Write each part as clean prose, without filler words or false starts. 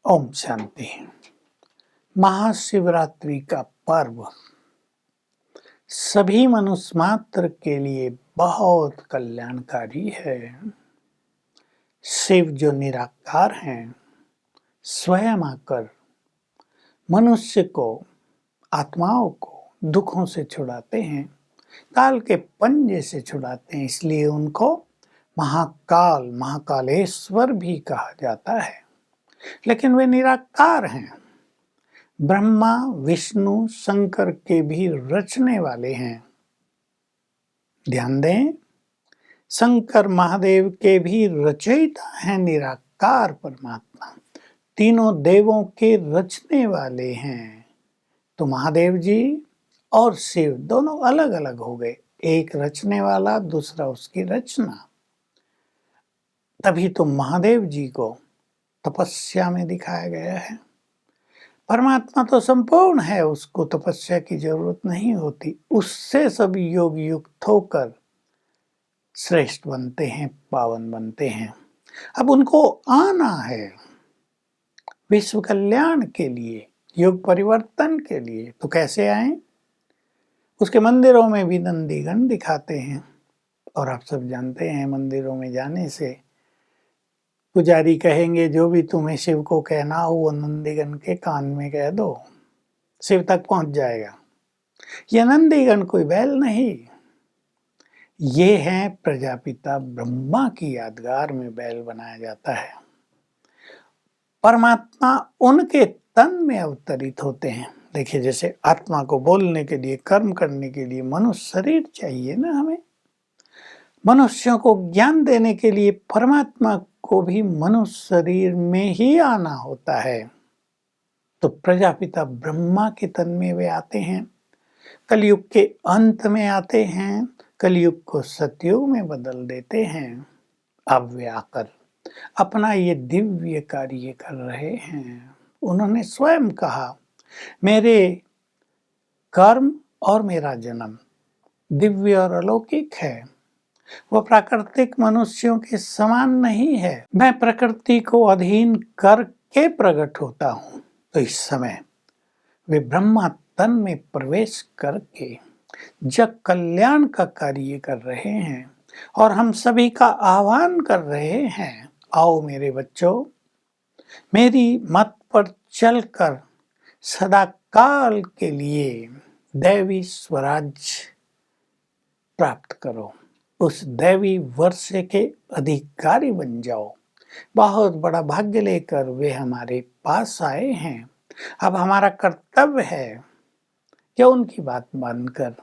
ओम शांति। महाशिवरात्रि का पर्व सभी मनुष्य मात्र के लिए बहुत कल्याणकारी है। शिव जो निराकार हैं, स्वयं आकर मनुष्य को, आत्माओं को दुखों से छुड़ाते हैं, काल के पंजे से छुड़ाते हैं। इसलिए उनको महाकाल, महाकालेश्वर भी कहा जाता है। लेकिन वे निराकार हैं। ब्रह्मा, विष्णु, शंकर के भी रचने वाले हैं। ध्यान दें, शंकर महादेव के भी रचयिता हैं, निराकार परमात्मा। तीनों देवों के रचने वाले हैं। तो महादेव जी और शिव दोनों अलग अलग हो गए। एक रचने वाला, दूसरा उसकी रचना। तभी तो महादेव जी को तपस्या में दिखाया गया है। परमात्मा तो संपूर्ण है, उसको तपस्या की जरूरत नहीं होती। उससे सब योग युक्त होकर श्रेष्ठ बनते हैं, पावन बनते हैं। अब उनको आना है विश्व कल्याण के लिए, युग परिवर्तन के लिए। तो कैसे आए? उसके मंदिरों में भी नंदीगण दिखाते हैं। और आप सब जानते हैं, मंदिरों में जाने से पुजारी कहेंगे जो भी तुम्हें शिव को कहना हो वो नंदीगण के कान में कह दो, शिव तक पहुंच जाएगा। ये नंदीगण कोई बैल नहीं, ये है प्रजापिता ब्रह्मा की यादगार में बैल बनाया जाता है। परमात्मा उनके तन में अवतरित होते हैं। देखिए, जैसे आत्मा को बोलने के लिए, कर्म करने के लिए मनुष्य शरीर चाहिए ना हमें। मनुष्यों को ज्ञान देने के लिए परमात्मा को भी मनुष्य शरीर में ही आना होता है। तो प्रजापिता ब्रह्मा के तन में वे आते हैं, कलयुग के अंत में आते हैं, कलयुग को सतयुग में बदल देते हैं। अब वे आकर अपना ये दिव्य कार्य कर रहे हैं। उन्होंने स्वयं कहा, मेरे कर्म और मेरा जन्म दिव्य और अलौकिक है। वह प्राकृतिक मनुष्यों के समान नहीं है। मैं प्रकृति को अधीन करके प्रकट होता हूँ। तो इस समय वे ब्रह्मा तन में प्रवेश करके जग कल्याण का कार्य कर रहे हैं और हम सभी का आह्वान कर रहे हैं, आओ मेरे बच्चों, मेरी मत पर चलकर सदा काल के लिए दैवी स्वराज्य प्राप्त करो, उस दैवी वर्षे के अधिकारी बन जाओ। बहुत बड़ा भाग्य लेकर वे हमारे पास आए हैं। अब हमारा कर्तव्य है कि उनकी बात मानकर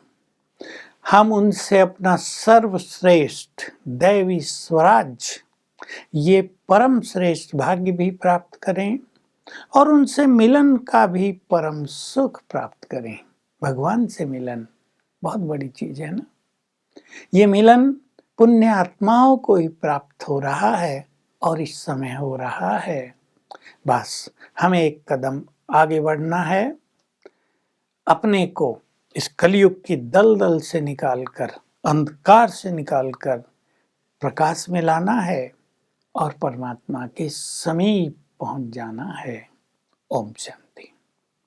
हम उनसे अपना सर्वश्रेष्ठ दैवी स्वराज्य, ये परम श्रेष्ठ भाग्य भी प्राप्त करें और उनसे मिलन का भी परम सुख प्राप्त करें। भगवान से मिलन बहुत बड़ी चीज है ना। ये मिलन पुण्य आत्माओं को ही प्राप्त हो रहा है और इस समय हो रहा है। बस हमें एक कदम आगे बढ़ना है, अपने को इस कलयुग की दलदल से निकालकर, अंधकार से निकालकर प्रकाश में लाना है और परमात्मा के समीप पहुंच जाना है। ओम शांति।